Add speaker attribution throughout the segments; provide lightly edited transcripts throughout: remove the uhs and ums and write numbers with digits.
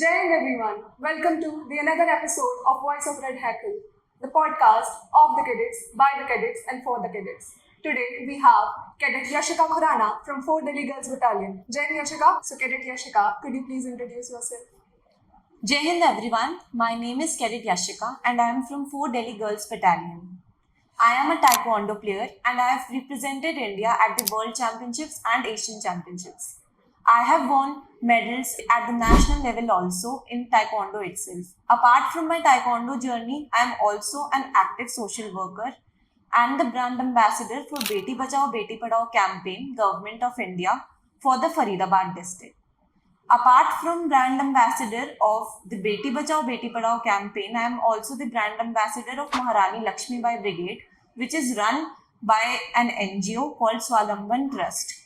Speaker 1: Jai Hind everyone. Welcome to the another episode of Voice of Red Hackle, the podcast of the cadets, by the cadets, and for the cadets. Today we have Cadet Yashika Khurana from 4 Delhi Girls Battalion. Jai Hind Yashika. So Cadet Yashika, could you please introduce yourself?
Speaker 2: Jai Hind everyone, my name is Cadet Yashika and I am from 4 Delhi Girls Battalion. I am a Taekwondo player and I have represented India at the World Championships and Asian Championships. I have won medals at the national level also in Taekwondo itself. Apart from my Taekwondo journey, I am also an active social worker and the brand ambassador for Beti Bachao Beti Padhao campaign, Government of India, for the Faridabad district. Apart from brand ambassador of the Beti Bachao Beti Padhao campaign, I am also the brand ambassador of Maharani Lakshmibai Brigade, which is run by an NGO called Swalamban Trust.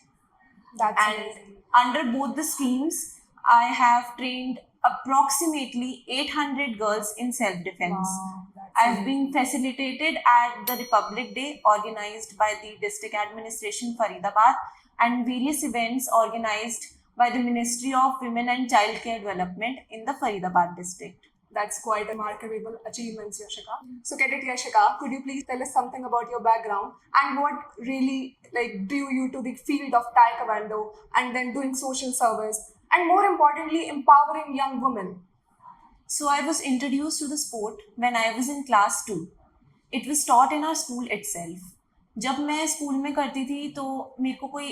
Speaker 1: That's
Speaker 2: And
Speaker 1: amazing.
Speaker 2: under both the schemes, I have trained approximately 800 girls in self-defense.
Speaker 1: Wow, that's
Speaker 2: I've
Speaker 1: amazing.
Speaker 2: been facilitated at the Republic Day organized by the District Administration Faridabad and various events organized by the Ministry of Women and Child Care Development in the Faridabad district.
Speaker 1: That's quite a remarkable achievements, Yashika. So, Cadet Yashika, could you please tell us something about your background and what really drew you to the field of Taekwondo and then doing social service and more importantly, empowering young women?
Speaker 2: So I was introduced to the sport when I was in class 2. It was taught in our school itself. जब मैं school में करती थी तो मेरे को कोई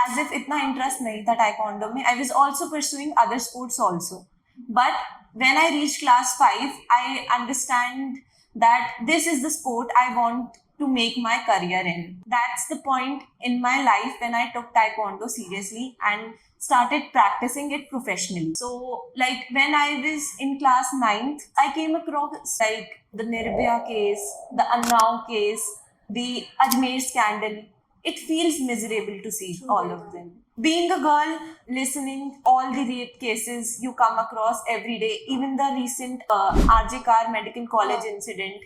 Speaker 2: as if इतना इंटरेस्ट नहीं था टाइकोंडो में. I was also pursuing other sports also, but when I reach class 5 I understand that this is the sport I want to make my career in. That's the point in my life when I took Taekwondo seriously and started practicing it professionally. So, when I was in class 9th, I came across the Nirbhaya case, the Unnao case, the Ajmer scandal. It feels miserable to see all of them. Being a girl, listening all the rape cases you come across every day, even the recent RJ Kar Medical College incident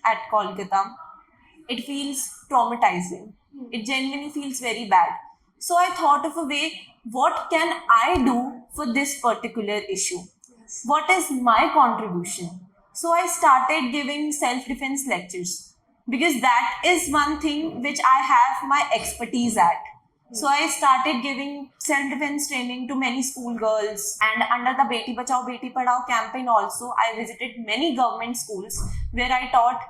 Speaker 2: at Kolkata, it feels traumatizing. It genuinely feels very bad. So I thought of a way, what can I do for this particular issue? What is my contribution? So I started giving self-defense lectures because that is one thing which I have my expertise at. So I started giving self-defense training to many schoolgirls, and under the Beti Bachao Beti Padhao campaign also, I visited many government schools where I taught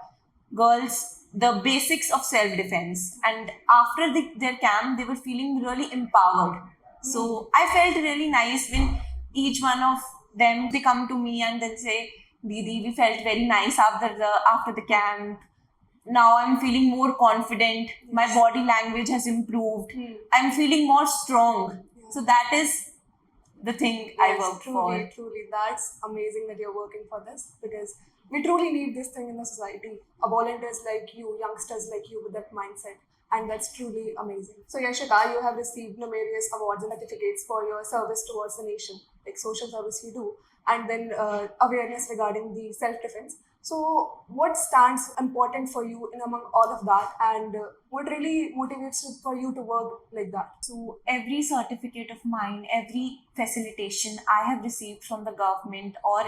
Speaker 2: girls the basics of self-defense. And after their camp, they were feeling really empowered. So I felt really nice when each one of them, they come to me and then say, Didi, we felt very nice after the camp. Now I'm feeling more confident. My body language has improved. I'm feeling more strong. So that is the thing I work for.
Speaker 1: Truly, that's amazing that you're working for this because we truly need this thing in the society. Volunteers like you, youngsters like you with that mindset. And that's truly amazing. So, Yashika, you have received numerous awards and certificates for your service towards the nation, like social service you do, and then awareness regarding the self-defense. So, what stands important for you in among all of that, and what really motivates you for you to work like that?
Speaker 2: So every certificate of mine, every facilitation I have received from the government or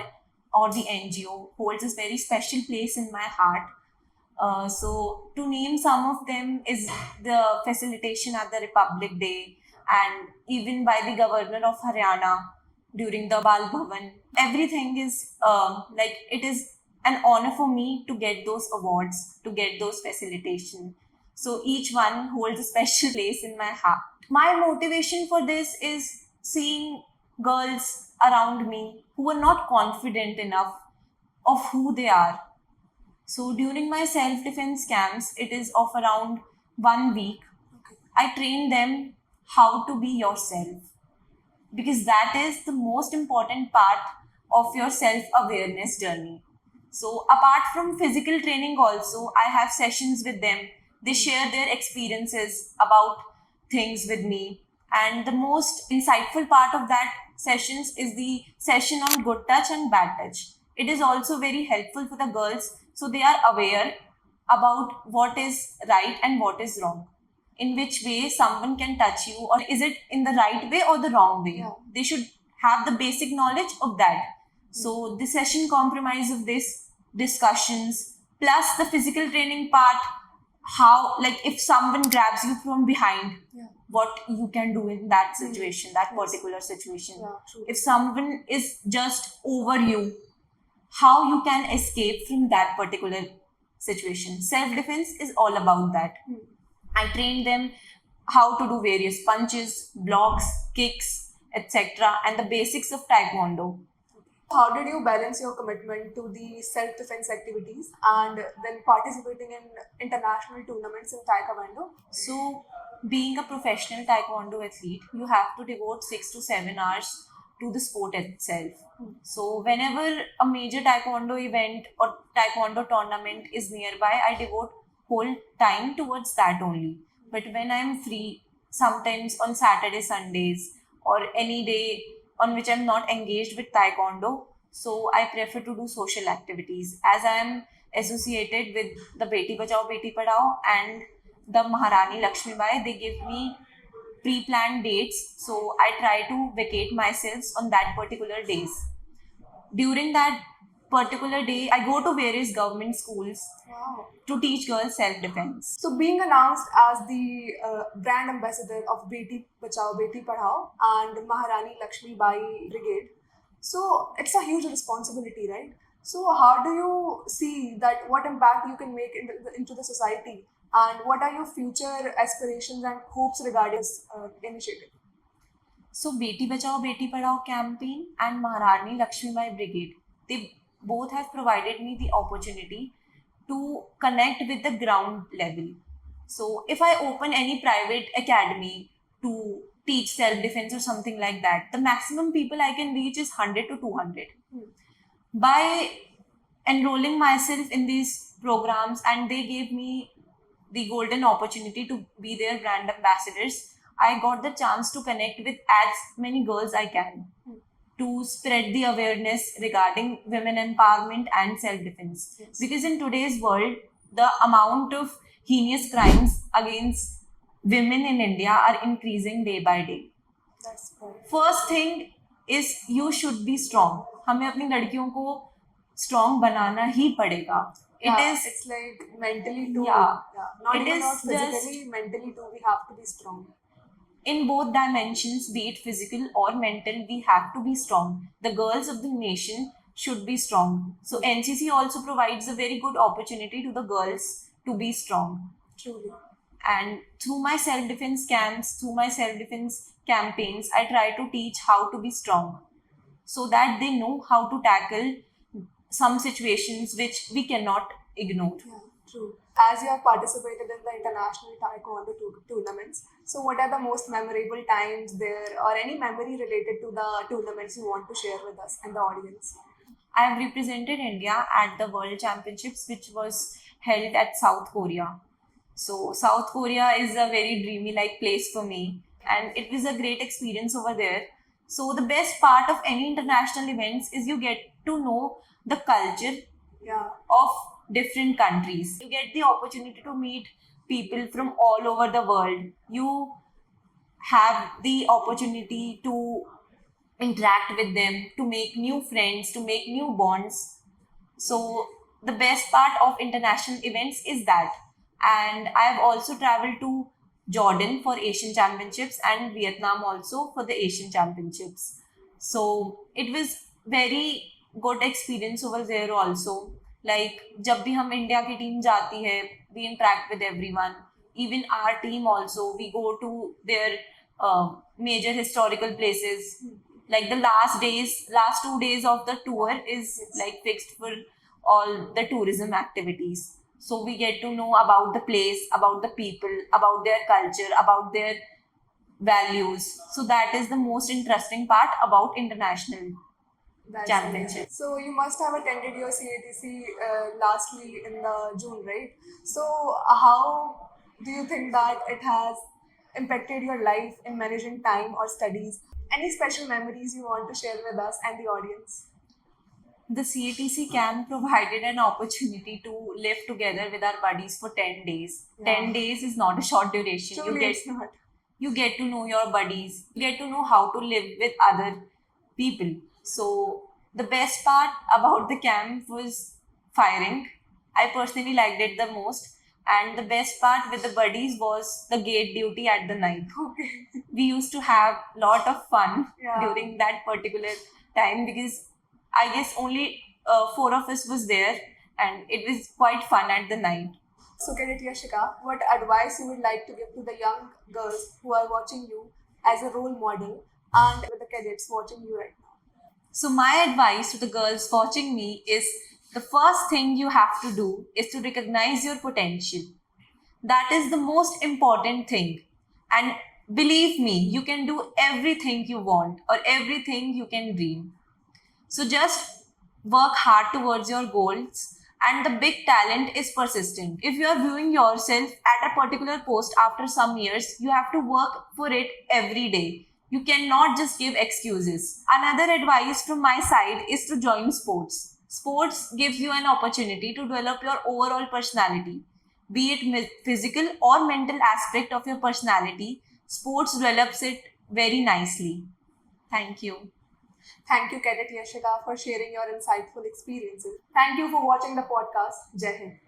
Speaker 2: the NGO holds a very special place in my heart. So to name some of them is the facilitation at the Republic Day and even by the Governor of Haryana during the Bal Bhavan. Everything is it is an honor for me to get those awards, to get those facilitation. So each one holds a special place in my heart. My motivation for this is seeing girls around me who are not confident enough of who they are. So during my self-defense camps, it is of around 1 week, I train them how to be yourself, because that is the most important part of your self-awareness journey. So apart from physical training also, I have sessions with them. They share their experiences about things with me. And the most insightful part of that sessions is the session on good touch and bad touch. It is also very helpful for the girls, so they are aware about what is right and what is wrong. In which way someone can touch you, or is it in the right way or the wrong way?
Speaker 1: Yeah.
Speaker 2: They should have the basic knowledge of that. So the session comprise of this discussions plus the physical training part. How, like, if someone grabs you from behind,
Speaker 1: Yeah.
Speaker 2: what you can do in that situation, that
Speaker 1: Yes.
Speaker 2: particular situation.
Speaker 1: Yeah, true.
Speaker 2: If someone is just over you, how you can escape from that particular situation. Self-defense is all about that. I trained them how to do various punches, blocks, kicks, etc., and the basics of Taekwondo.
Speaker 1: How did you balance your commitment to the self-defense activities and then participating in international tournaments in Taekwondo?
Speaker 2: So, being a professional Taekwondo athlete, you have to devote 6 to 7 hours to the sport itself. So, whenever a major Taekwondo event or Taekwondo tournament is nearby, I devote whole time towards that only. But when I'm free, sometimes on Saturday, Sundays, or any day on which I'm not engaged with Taekwondo, so I prefer to do social activities as I am associated with the Beti Bachao Beti Padhao and the Maharani Lakshmibai. They give me pre-planned dates, so I try to vacate myself on that particular days. During that particular day, I go to various government schools
Speaker 1: Wow.
Speaker 2: to teach girls self-defense.
Speaker 1: So, being announced as the brand ambassador of Beti Bachao Beti Padhao and Maharani Lakshmi Bai Brigade, so it's a huge responsibility, right? So, how do you see that? What impact you can make into the society, and what are your future aspirations and hopes regarding this initiative?
Speaker 2: So Beti Bachao Beti Padhao campaign and Maharani Lakshmibai Brigade, they both have provided me the opportunity to connect with the ground level. So if I open any private academy to teach self-defense or something like that, the maximum people I can reach is 100 to 200. By enrolling myself in these programs, and they gave me the golden opportunity to be their brand ambassadors, I got the chance to connect with as many girls I can to spread the awareness regarding women empowerment and self-defense.
Speaker 1: Yes.
Speaker 2: Because in today's world, the amount of heinous crimes against women in India are increasing day by day.
Speaker 1: That's right.
Speaker 2: First thing is you should be strong. हमें अपनी लड़कियों को strong बनाना ही पड़ेगा. It
Speaker 1: Yeah,
Speaker 2: is
Speaker 1: it's like mentally too.
Speaker 2: Yeah.
Speaker 1: Not
Speaker 2: It
Speaker 1: even
Speaker 2: is
Speaker 1: not physically, mentally too. We have to be strong.
Speaker 2: in both dimensions, be it physical or mental, we have to be strong. The girls of the nation should be strong. So NCC also provides a very good opportunity to the girls to be strong.
Speaker 1: Truly.
Speaker 2: And through my self-defense camps, through my self-defense campaigns, I try to teach how to be strong so that they know how to tackle some situations which we cannot ignore.
Speaker 1: Yeah, true. As you have participated in the international Taekwondo tournaments, so what are the most memorable times there, or any memory related to the tournaments you want to share with us and the audience?
Speaker 2: I have represented India at the World Championships, which was held at South Korea. So South Korea is a very dreamy like place for me, and it was a great experience over there. So the best part of any international events is you get to know the culture
Speaker 1: Yeah.
Speaker 2: of different countries. You get the opportunity to meet people from all over the world. You have the opportunity to interact with them, to make new friends, to make new bonds. So the best part of international events is that. And I have also traveled to Jordan for Asian Championships and Vietnam also for the Asian Championships. So it was very good experience over there also. Like जब भी हम India की team जाती है, we interact with everyone. Even our team also, we go to their major historical places. Like the last 2 days of the tour is like fixed for all the tourism activities. So we get to know about the place, about the people, about their culture, about their values. So that is the most interesting part about international
Speaker 1: That's
Speaker 2: championship.
Speaker 1: amazing. So you must have attended your CATC lastly in the June, right? So how do you think that it has impacted your life in managing time or studies? Any special memories you want to share with us and the audience?
Speaker 2: The CATC camp provided an opportunity to live together with our buddies for 10 days.
Speaker 1: Yeah.
Speaker 2: 10 days is not a short duration.
Speaker 1: Truly, it's not.
Speaker 2: You get to know your buddies. You get to know how to live with other people. So the best part about the camp was firing. I personally liked it the most. And the best part with the buddies was the gate duty at the night.
Speaker 1: Okay.
Speaker 2: We used to have lot of fun
Speaker 1: Yeah.
Speaker 2: during that particular time because I guess only four of us was there, and it was quite fun at the night.
Speaker 1: So, Cadet Yashika, what advice you would like to give to the young girls who are watching you as a role model and with the cadets watching you right now?
Speaker 2: So, my advice to the girls watching me is the first thing you have to do is to recognize your potential. That is the most important thing. And believe me, you can do everything you want or everything you can dream. So, just work hard towards your goals. And the big talent is persistent. If you are viewing yourself at a particular post after some years, you have to work for it every day. You cannot just give excuses. Another advice from my side is to join sports. Sports gives you an opportunity to develop your overall personality, be it physical or mental aspect of your personality. Sports develops it very nicely. Thank you.
Speaker 1: Thank you, Cadet Yashika, for sharing your insightful experiences. Thank you for watching the podcast. Jai Hind.